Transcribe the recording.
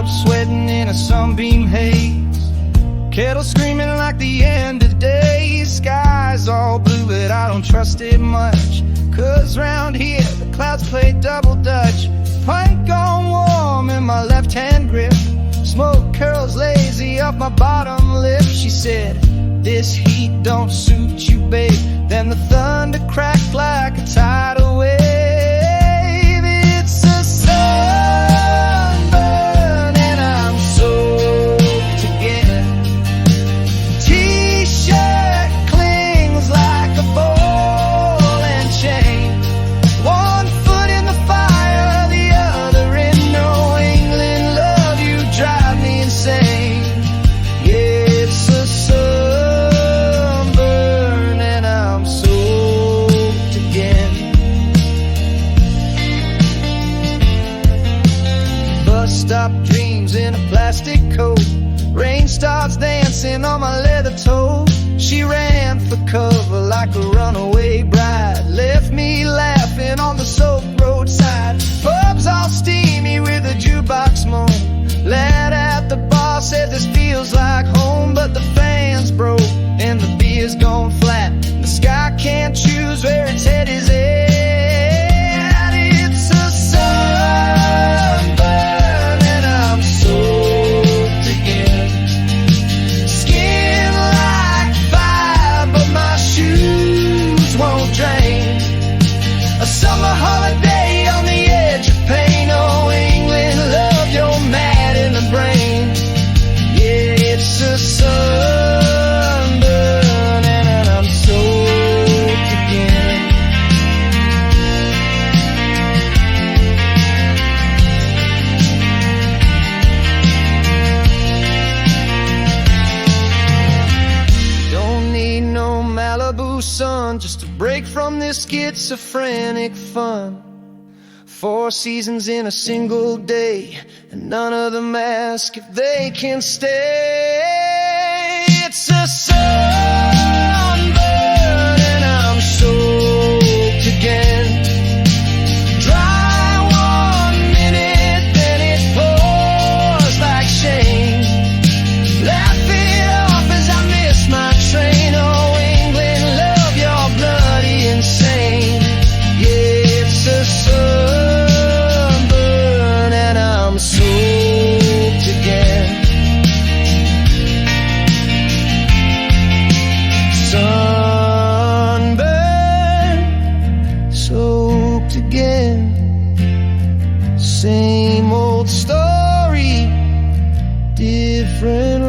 up sweating in a sunbeam haze. Kettle screaming like the end of days. Sky's all blue but I don't trust it much, 'cause round here the clouds play double dutch. Pint gone warm in my left hand grip. Smoke curls lazy off my bottom lip. She said, "This heat don't suit you, babe." Then the thunder cracked like a tidal wave. It's a sunburn and I'm soaked again. T-shirt clings like a ball and chain. One foot in the fire, the other in New England love. You drive me insane. Yeah, it's a sunburn and I'm soaked again. Bus stop dreams in a plastic coat. Rain starts dancing on my leather toe. She ran for cover like a runaway bride. Left me laughing on the soaked roadside. Pubs all steamy with a jukebox moan. Lad at the bar said this feels like home, but the fan's broke and the beer's gone flat. The sky can't choose where its head is at. It's a sunburn and I'm soaked again. Skin like fire, but my shoes won't drain. A summer holiday on the edge of pain. Oh, England, love, you're mad in the brain. Yeah, it's a sunburn and I'm soaked again. Don't need no Malibu sun just to break from this schizophrenic fun. 4 seasons in a single day, and none of them ask if they can stay. It's a sunburn and I'm soaked again. Dry 1 minute, then it pours like shame. Laugh it off as I miss my train. Oh, England, love, you're bloody insane. Yeah, it's a sunburn and I'm soaked again. Sunburn, soaked again. Same old story, different